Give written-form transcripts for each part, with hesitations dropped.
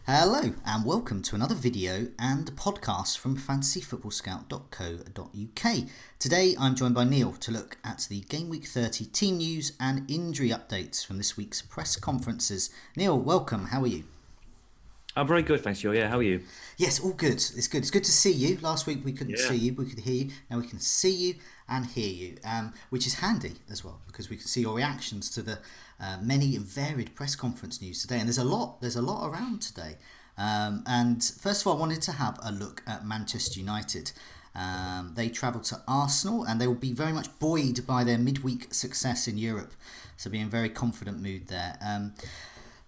Hello and welcome to another video and podcast from fantasyfootballscout.co.uk. Today I'm joined by Neil to look at the Game Week 30 team news and injury updates from this week's press conferences. Neil, welcome. How are you? I'm very good, thanks, Joe. Yeah, how are you? Yes, all good. It's good. It's good to see you. Last week we couldn't see Yeah. you, but we could hear you. Now we can see you and hear you, which is handy as well because we can see your reactions to the many and varied press conference news today. And there's a lot. There's a lot around today. And first of all, I wanted to have a look at Manchester United. They travel to Arsenal and they will be very much buoyed by their midweek success in Europe. So be in very confident mood there.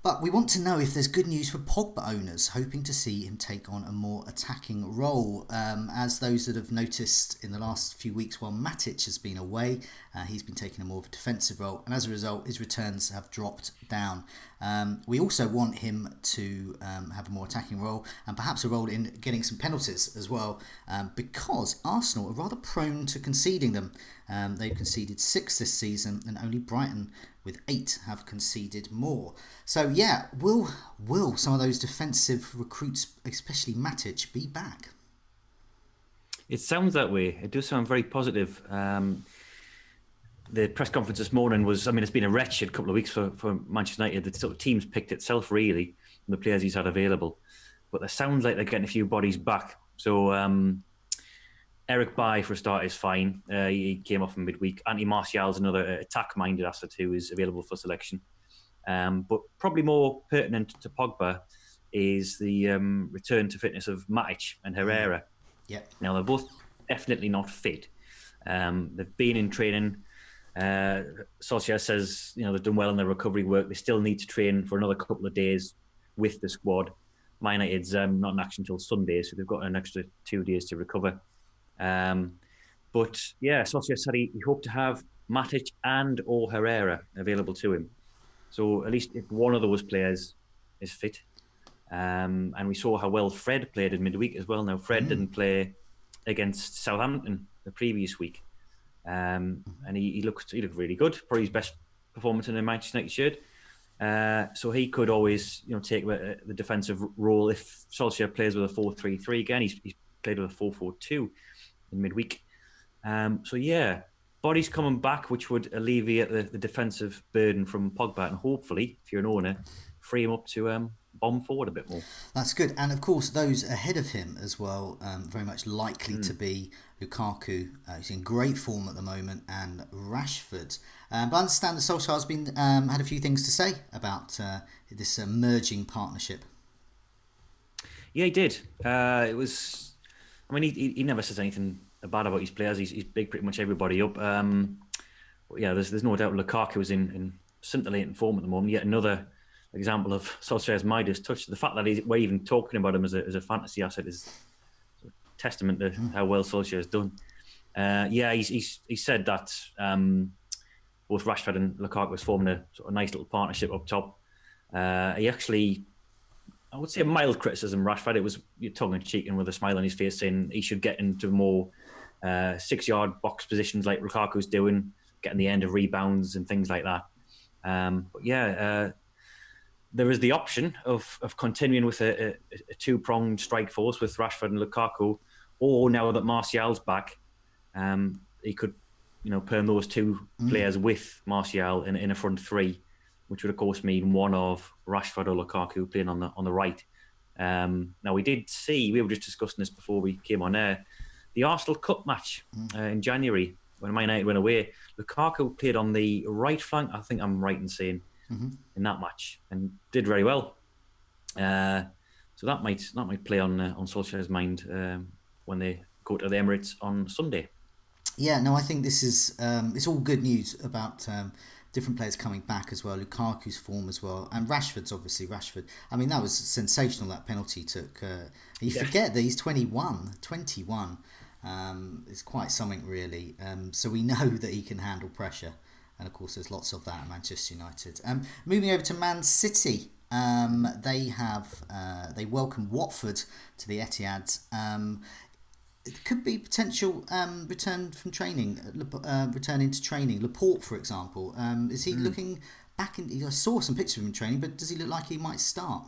But we want to know if there's good news for Pogba owners, hoping to see him take on a more attacking role. As those that have noticed in the last few weeks while Matic has been away, he's been taking a more of a defensive role, and as a result, his returns have dropped down. We also want him to have a more attacking role, and perhaps a role in getting some penalties as well, because Arsenal are rather prone to conceding them. They've conceded 6 this season, and only Brighton with 8 have conceded more. So yeah, will some of those defensive recruits, especially Matic, be back? It sounds that way. It does sound very positive. The press conference this morning was, it's been a wretched couple of weeks for Manchester United. The sort of team's picked itself, really, and the players he's had available. But it sounds like they're getting a few bodies back. So Eric Bailly, for a start, is fine. He came off in midweek. Anthony Martial's another attack-minded asset who is available for selection. But probably more pertinent to Pogba is the return to fitness of Matic and Herrera. Yep. Now, they're both definitely not fit. They've been in training. Solskjaer says they've done well in their recovery work. They still need to train for another couple of days with the squad. Man United's not in action until Sunday, so they've got an extra 2 days to recover. But yeah, Solskjaer said he hoped to have Matic and or Herrera available to him. So at least if one of those players is fit. And we saw how well Fred played in midweek as well. Now, Fred didn't play against Southampton the previous week. And he looked really good. Probably his best performance in a Manchester United shirt. So he could always take the defensive role if Solskjaer plays with a 4-3-3 again. He's played with a 4-4-2 in midweek. So yeah, bodies coming back, which would alleviate the defensive burden from Pogba, and hopefully, if you're an owner, free him up to bomb forward a bit more. That's good. And of course, those ahead of him as well, very much likely to be Lukaku, who's in great form at the moment, and Rashford. But I understand that Solskjaer's been had a few things to say about this merging partnership. Yeah, he did. It was. He never says anything bad about his players. He's big pretty much everybody up. But yeah, there's no doubt Lukaku is in scintillating form at the moment. Yet another example of Solskjaer's Midas touch. The fact that we're even talking about him as a fantasy asset is a testament to how well Solskjaer has done. He said that both Rashford and Lukaku was forming a sort of nice little partnership up top. He actually, I would say, a mild criticism, Rashford. It was tongue-in-cheek and with a smile on his face, saying he should get into more 6-yard box positions like Lukaku's doing, getting the end of rebounds and things like that. There is the option of continuing with a two-pronged strike force with Rashford and Lukaku, or now that Martial's back, he could pair those two players with Martial in a front three, which would of course mean one of Rashford or Lukaku playing on the right. Now we were just discussing this before we came on air, the Arsenal Cup match in January when Man United went away. Lukaku played on the right flank, I think I'm right in saying, in that match, and did very well. So that might play on Solskjaer's mind when they go to the Emirates on Sunday. Yeah, no, I think this is it's all good news about different players coming back as well. Lukaku's form as well, and Rashford's obviously Rashford. I mean, that was sensational, that penalty he took. You forget that he's 21. It's quite something really. So we know that he can handle pressure, and of course there's lots of that at Manchester United. Moving over to Man City. They welcome Watford to the Etihad. It could be potential return from training, returning to training. Laporte, for example, is he looking back? I saw some pictures of him in training, but does he look like he might start?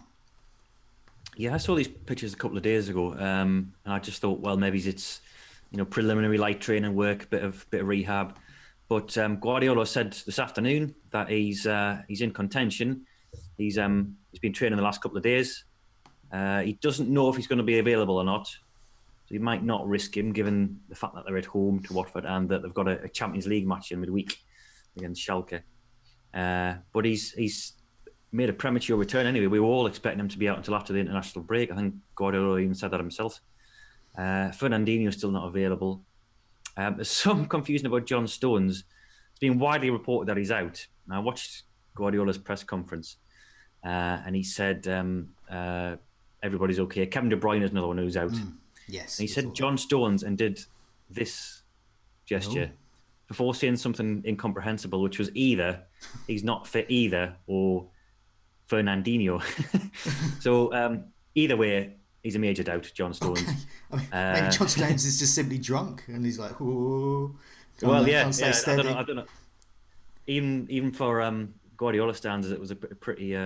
Yeah, I saw these pictures a couple of days ago, and I just thought, well, maybe it's preliminary light training work, bit of rehab. But Guardiola said this afternoon that he's in contention. He's been training the last couple of days. He doesn't know if he's going to be available or not, so he might not risk him, given the fact that they're at home to Watford and that they've got a Champions League match in midweek against Schalke. But he's made a premature return anyway. We were all expecting him to be out until after the international break. I think Guardiola even said that himself. Fernandinho is still not available. There's some confusion about John Stones. It's been widely reported that he's out. I watched Guardiola's press conference, and he said everybody's okay. Kevin De Bruyne is another one who's out. Yes. And he said John Stones and did this gesture before saying something incomprehensible, which was either he's not fit either or Fernandinho. So either way, he's a major doubt, John Stones. Okay. I mean, maybe John Stones is just simply drunk and he's like, "Whoa." Well, yeah. I don't know. Even for Guardiola standards, it was a pretty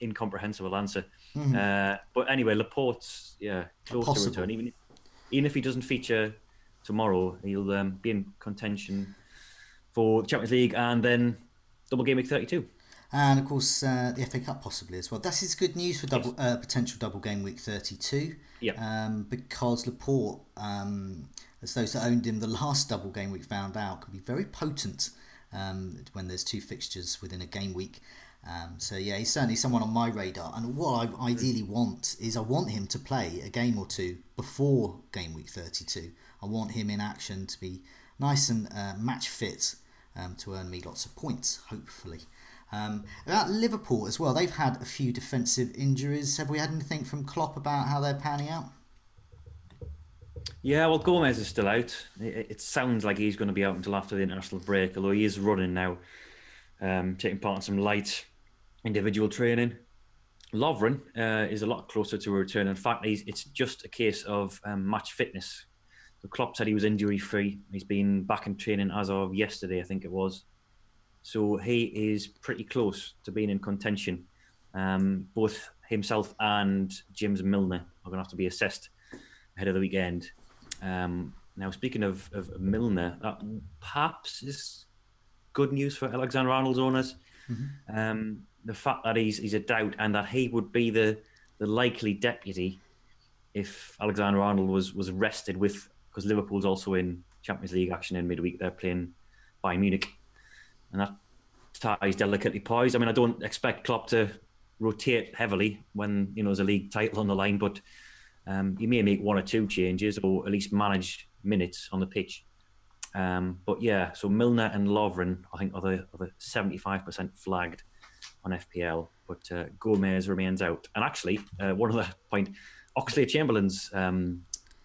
incomprehensible answer. But anyway, Laporte's close to return. Even if he doesn't feature tomorrow, he'll be in contention for the Champions League and then double game week 32. And of course, the FA Cup possibly as well. This is good news for potential double game week 32. Yeah. Because Laporte, as those that owned him the last double game week found out, can be very potent when there's two fixtures within a game week. So yeah, he's certainly someone on my radar. And what I ideally want is I want him to play a game or two before game week 32. I want him in action to be nice and match fit to earn me lots of points, hopefully. About Liverpool as well, they've had a few defensive injuries. Have we had anything from Klopp about how they're panning out? Yeah, well, Gomez is still out. It sounds like he's going to be out until after the international break, although he is running now, taking part in some light individual training. Lovren is a lot closer to a return. In fact, it's just a case of match fitness. The Klopp said he was injury-free. He's been back in training as of yesterday, I think it was. So he is pretty close to being in contention. Both himself and James Milner are going to have to be assessed ahead of the weekend. Now, speaking of Milner, that perhaps is good news for Alexander-Arnold's owners. The fact that he's a doubt and that he would be the likely deputy if Alexander-Arnold was rested because Liverpool's also in Champions League action in midweek. They're playing Bayern Munich. And that tie is delicately poised. I mean, I don't expect Klopp to rotate heavily when there's a league title on the line, but you may make one or two changes or at least manage minutes on the pitch. But yeah, so Milner and Lovren, I think, are the 75% flagged on FPL, but Gomez remains out. And actually, one other point, Oxlade-Chamberlain's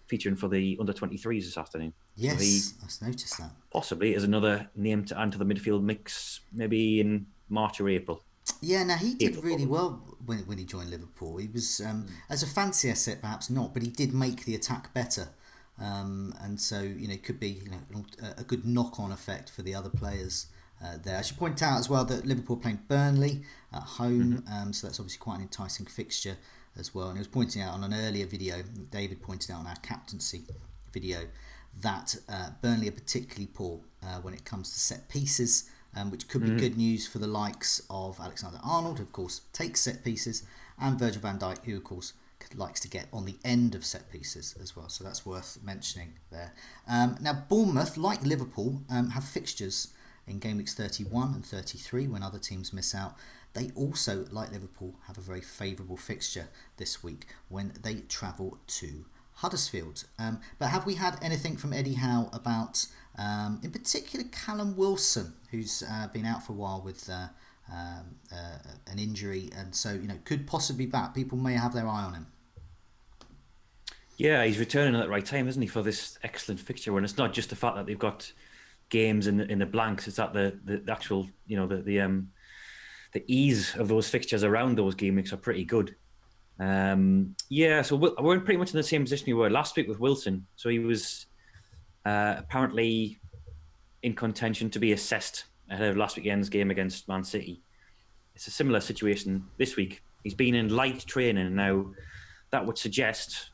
featuring for the under-23s this afternoon. Yes, so I've noticed that. Possibly is another name to add to the midfield mix, maybe in March or April. Yeah, now he did really well when he joined Liverpool. He was, as a fancy asset, perhaps not, but he did make the attack better. And so, it could be a good knock-on effect for the other players there. I should point out as well that Liverpool are playing Burnley at home, so that's obviously quite an enticing fixture as well. And it was pointing out on an earlier video, David pointed out on our captaincy video, that Burnley are particularly poor when it comes to set pieces, which could be good news for the likes of Alexander-Arnold, who of course takes set pieces, and Virgil van Dijk, who of course likes to get on the end of set pieces as well. So that's worth mentioning there. Now Bournemouth, like Liverpool, have fixtures in game weeks 31 and 33 when other teams miss out. They also, like Liverpool, have a very favourable fixture this week when they travel to Huddersfield. But have we had anything from Eddie Howe about, in particular, Callum Wilson, who's been out for a while with an injury, and so could possibly back? People may have their eye on him. Yeah, he's returning at the right time, isn't he, for this excellent fixture? And it's not just the fact that they've got games in the blanks; it's that the actual the ease of those fixtures around those game weeks are pretty good. So we're pretty much in the same position we were last week with Wilson. So he was apparently in contention to be assessed ahead of last weekend's game against Man City. It's a similar situation this week. He's been in light training now. That would suggest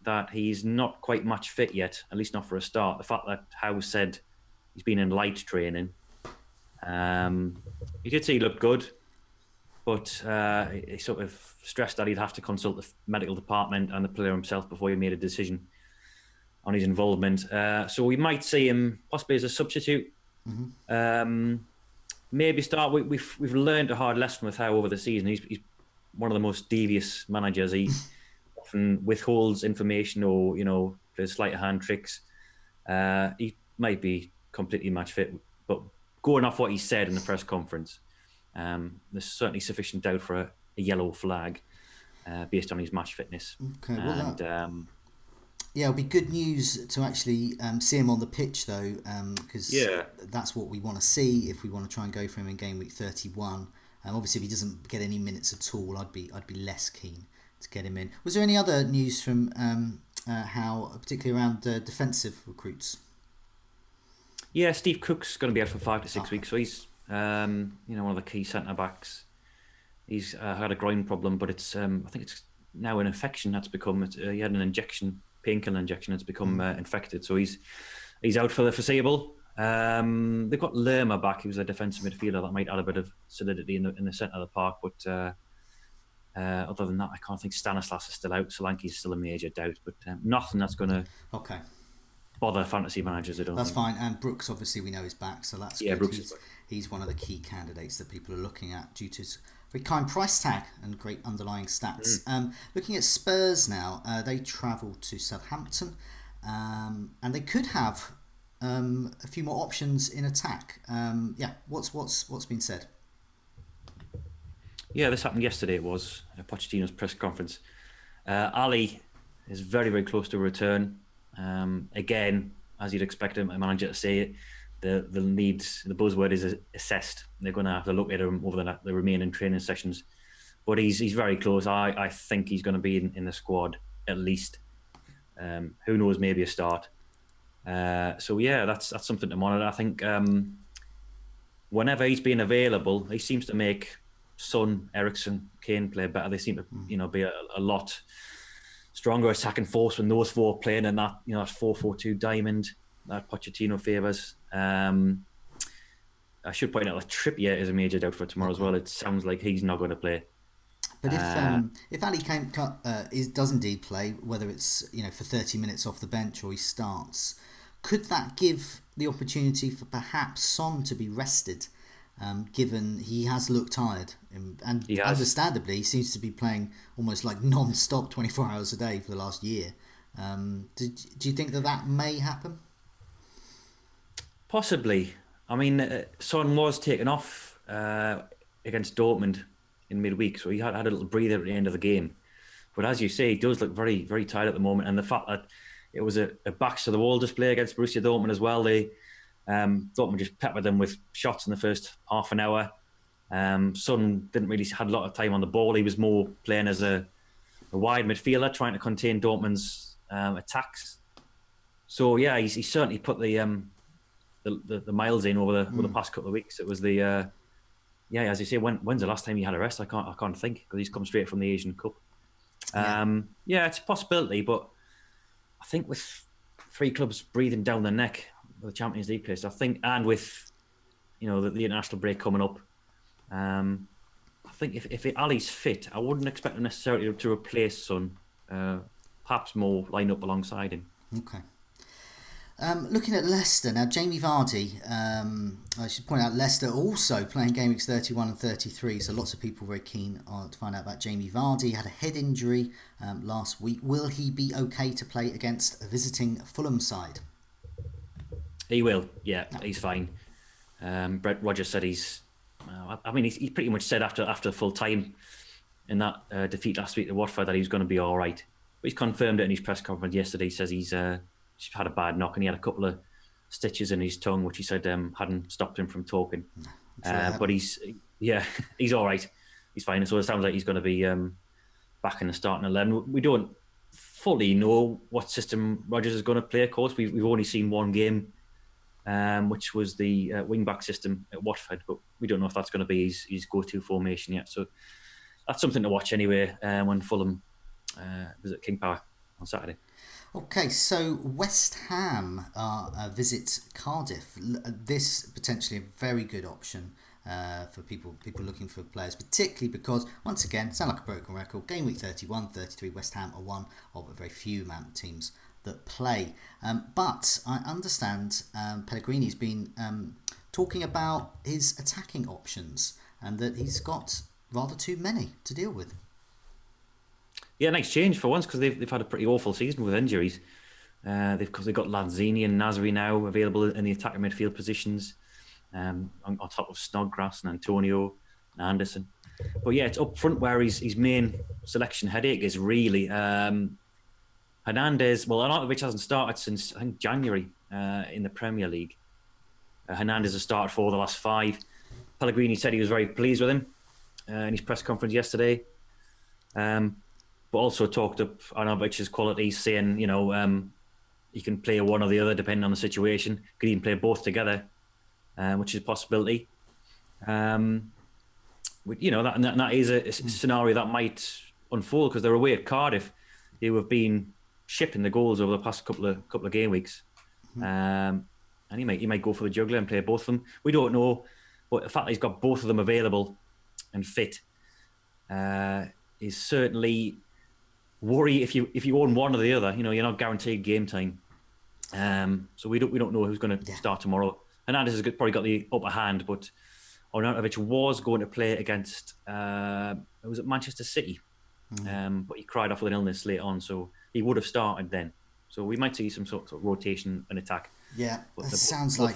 that he's not quite match fit yet, at least not for a start. The fact that Howe said he's been in light training, he did say he looked good, but he sort of stressed that he'd have to consult the medical department and the player himself before he made a decision on his involvement. So we might see him possibly as a substitute. Maybe start. We've learned a hard lesson with Howe over the season. He's one of the most devious managers. He often withholds information or, plays sleight of hand tricks. He might be completely match fit, but going off what he said in the press conference, there's certainly sufficient doubt for a yellow flag based on his match fitness. Okay, well, it'll be good news to actually see him on the pitch, though, because that's what we want to see if we want to try and go for him in game week 31. Obviously, if he doesn't get any minutes at all, I'd be less keen to get him in. Was there any other news from Howe, particularly around defensive recruits? Yeah, Steve Cook's going to be out for 5 to 6 weeks, so he's one of the key centre backs. He's had a groin problem, but it's I think it's now an infection that's become. He had an injection, painkiller injection, that's become infected, so he's out for the foreseeable. They've got Lerma back, who's a defensive midfielder that might add a bit of solidity in the centre of the park, but other than that, I can't think. Stanislas is still out. Solanke's still a major doubt, but nothing that's going to bother fantasy managers. I don't think. Fine. And Brooks, obviously, we know is back, so that's good. Brooks he's one of the key candidates that people are looking at due to his very kind price tag and great underlying stats. Looking at Spurs now, they travel to Southampton, and they could have a few more options in attack. What's been said? Yeah, this happened yesterday. It was Pochettino's press conference. Ali is very, very close to a return. Again, as you'd expect a manager to say it, the buzzword is assessed. They're going to have to look at him over the remaining training sessions. But he's very close. I think he's going to be in the squad at least. Who knows, maybe a start. So yeah, that's something to monitor. I think whenever he's been available, he seems to make Son, Eriksen, Kane play better. They seem to be a lot stronger attacking force when those four playing in that that 4-4-2 diamond that Pochettino favours. I should point out that Trippier is a major doubt for tomorrow as well. It sounds like he's not going to play. But if Ali does indeed play, whether it's for 30 minutes off the bench or he starts, could that give the opportunity for perhaps Son to be rested? Given he has looked tired, and understandably he seems to be playing almost like non-stop 24 hours a day for the last year. Do you think that may happen? Possibly. I mean, Son was taken off against Dortmund in midweek, so he had a little breather at the end of the game. But as you say, he does look very, very tired at the moment, and the fact that it was a backs to the wall display against Borussia Dortmund as well. Dortmund just peppered them with shots in the first half an hour. Son didn't really had a lot of time on the ball. He was more playing as a wide midfielder, trying to contain Dortmund's attacks. So yeah, he's certainly put the miles in over the past couple of weeks. It was as you say, when's the last time he had a rest? I can't think, because he's come straight from the Asian Cup. It's a possibility, but I think with 3 clubs breathing down their neck with the Champions League place, I think, and with the international break coming up, I think if Ali's fit, I wouldn't expect him necessarily to replace Son. Perhaps more line up alongside him. Okay. Looking at Leicester now, Jamie Vardy. I should point out Leicester also playing game weeks 31 and 33, so lots of people very keen to find out about Jamie Vardy. Had a head injury last week. Will he be okay to play against a visiting Fulham side? He will. Yeah, he's fine. Brett Rodgers said he's. He pretty much said after full time in that defeat last week to Watford that he was going to be all right. But he's confirmed it in his press conference yesterday. He says he's had a bad knock and he had a couple of stitches in his tongue, which he said hadn't stopped him from talking. But he's all right. He's fine. So it sounds like he's going to be back in the starting 11. We don't fully know what system Rodgers is going to play. Of course, we've only seen one game, which was the wing back system at Watford, but we don't know if that's going to be his go-to formation yet. So that's something to watch anyway when Fulham visit King Power on Saturday. Okay, so West Ham visit Cardiff. This potentially a very good option for people looking for players, particularly because, once again, sound like a broken record, game week 31, 33, West Ham are one of a very few amount of teams that play. But I understand Pellegrini's been talking about his attacking options and that he's got rather too many to deal with. Yeah, nice change for once, because they've had a pretty awful season with injuries. They've got Lanzini and Nasri now available in the attacking midfield positions, on top of Snodgrass and Antonio and Anderson. But yeah, it's up front where his main selection headache is really. Hernandez, well, Arnautovic hasn't started since, I think, January in the Premier League. Hernandez has started for the last 5. Pellegrini said he was very pleased with him in his press conference yesterday. But also talked up Arnautovic's qualities, saying, he can play one or the other depending on the situation. Could even play both together, which is a possibility. That is a scenario that might unfold, because they're away at Cardiff. They have been shipping the goals over the past couple of game weeks, and he might go for the juggler and play both of them. We don't know, but the fact that he's got both of them available and fit is certainly worry. If you own one or the other, you're not guaranteed game time. So we don't know who's going to start tomorrow. Hernandez has probably got the upper hand, but Arnautovic was going to play against it was at Manchester City, but he cried off with an illness late on, so he would have started then. So we might see some sort of rotation and attack. Yeah, it sounds like,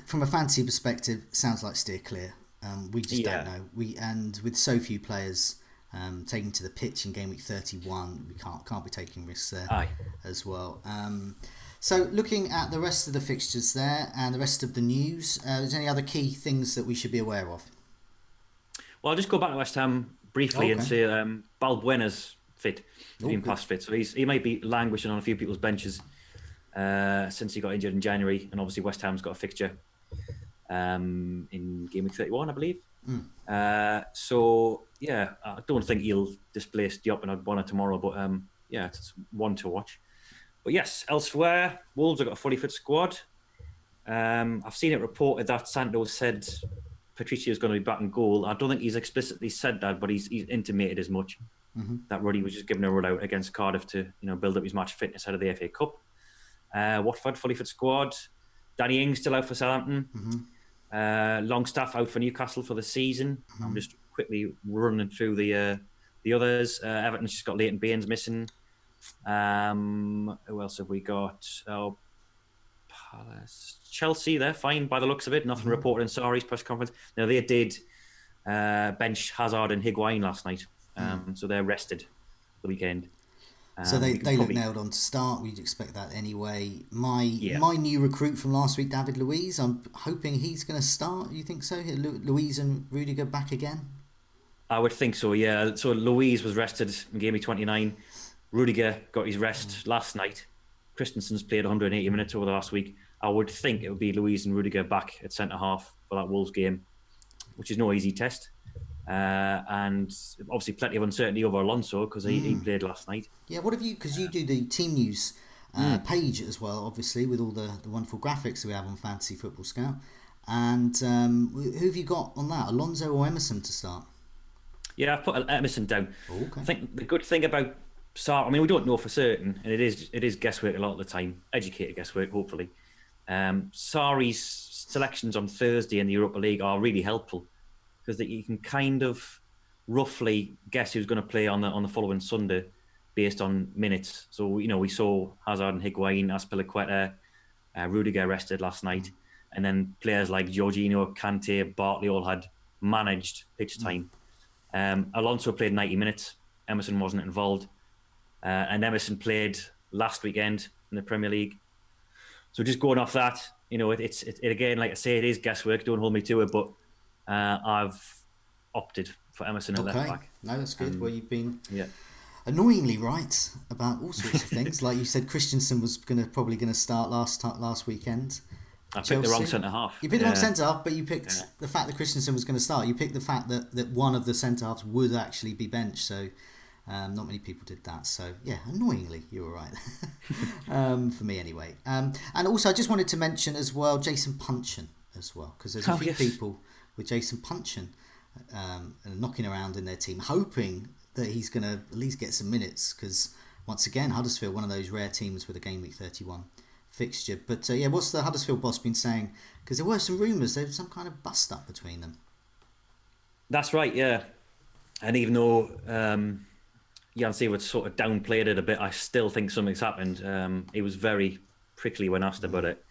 from a fantasy perspective, sounds like steer clear. We just don't know. And with so few players taking to the pitch in game week 31, we can't be taking risks there as well. So looking at the rest of the fixtures there and the rest of the news, is there any other key things that we should be aware of? Well, I'll just go back to West Ham briefly and say Balbuena's fit. He's been past fit, so he might be languishing on a few people's benches since he got injured in January, and obviously West Ham's got a fixture in game week 31, I believe. So yeah, I don't think he'll displace Diop and Ogbonna tomorrow, but it's one to watch. But yes, elsewhere, Wolves have got a fully fit squad. I've seen it reported that Santos said Patricio's going to be back in goal. I don't think he's explicitly said that, but he's intimated as much. That Ruddy was just given a run out against Cardiff to build up his match fitness ahead of the FA Cup. Watford fully fit squad. Danny Ings still out for Southampton. Longstaff out for Newcastle for the season. I'm just quickly running through the others. Everton's just got Leighton Baines missing. Who else have we got? Palace, Chelsea. They're fine by the looks of it. Nothing reported in Sarri's press conference. Now they did bench Hazard and Higuain last night, so they're rested for the weekend. So they look nailed on to start. We'd expect that anyway. My new recruit from last week, David Luiz, I'm hoping he's going to start. You think so? Luiz and Rudiger back again? I would think so, yeah. So Luiz was rested in game week 29. Rudiger got his rest last night. Christensen's played 180 minutes over the last week. I would think it would be Luiz and Rudiger back at centre-half for that Wolves game, which is no easy test. And obviously plenty of uncertainty over Alonso because he played last night. Yeah, what have you, because you do the team news page as well, obviously, with all the wonderful graphics that we have on Fantasy Football Scout. And who have you got on that, Alonso or Emerson to start? Yeah, I've put Emerson down. Okay. I think the good thing about Sarri, I mean, we don't know for certain, and it is guesswork a lot of the time, educated guesswork, hopefully. Sarri's selections on Thursday in the Europa League are really helpful because you can kind of roughly guess who's going to play on the following Sunday based on minutes. So we saw Hazard and Higuain, Azpilicueta, Rudiger rested last night, and then players like Jorginho, Kante, Bartley all had managed pitch time. Alonso played 90 minutes. Emerson wasn't involved. And Emerson played last weekend in the Premier League. So just going off that, it's again, like I say, it is guesswork. Don't hold me to it, but I've opted for Emerson at left back. No, that's good. Well, you've been annoyingly right about all sorts of things. Like you said, Christensen was probably going to start last weekend I picked the wrong Chelsea. centre half. You picked the wrong Yeah. centre half, but you picked Yeah. the fact that Christensen was going to start. You picked the fact that one of the centre halves would actually be benched. So not many people did that. So yeah, annoyingly, you were right. For me anyway. And also, I just wanted to mention as well Jason Punchin as well, because there's a Oh, few yes. people with Jason Punchin knocking around in their team, hoping that he's going to at least get some minutes. Because once again, Huddersfield, one of those rare teams with a game week 31 fixture. But yeah, what's the Huddersfield boss been saying? Because there were some rumours there was some kind of bust up between them. That's right, yeah. And even though Jan Siewert sort of downplayed it a bit, I still think something's happened. He was very prickly when asked about it.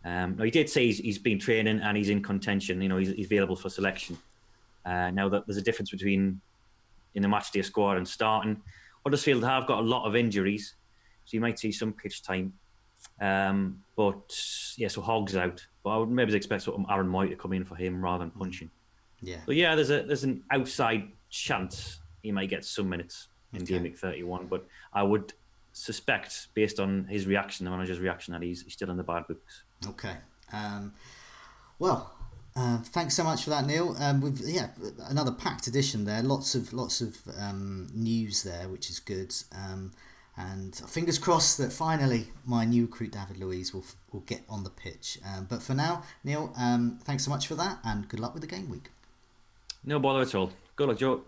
No, he did say he's been training and he's in contention. You know, he's available for selection. Now that there's a difference between in the matchday squad and starting. Huddersfield have got a lot of injuries, so you might see some pitch time. But yeah, so Hogg's out. But I would maybe expect sort of Aaron Moy to come in for him rather than Punchin. Yeah. So yeah, there's an outside chance he might get some minutes in game week 31. But I would suspect, based on his reaction, the manager's reaction, that he's still in the bad books. Okay. Well, thanks so much for that, Neil. With another packed edition there. Lots of news there, which is good. And fingers crossed that finally my new recruit David Luiz will get on the pitch. But for now, Neil, thanks so much for that, and good luck with the game week. No bother at all. Good luck, Joe.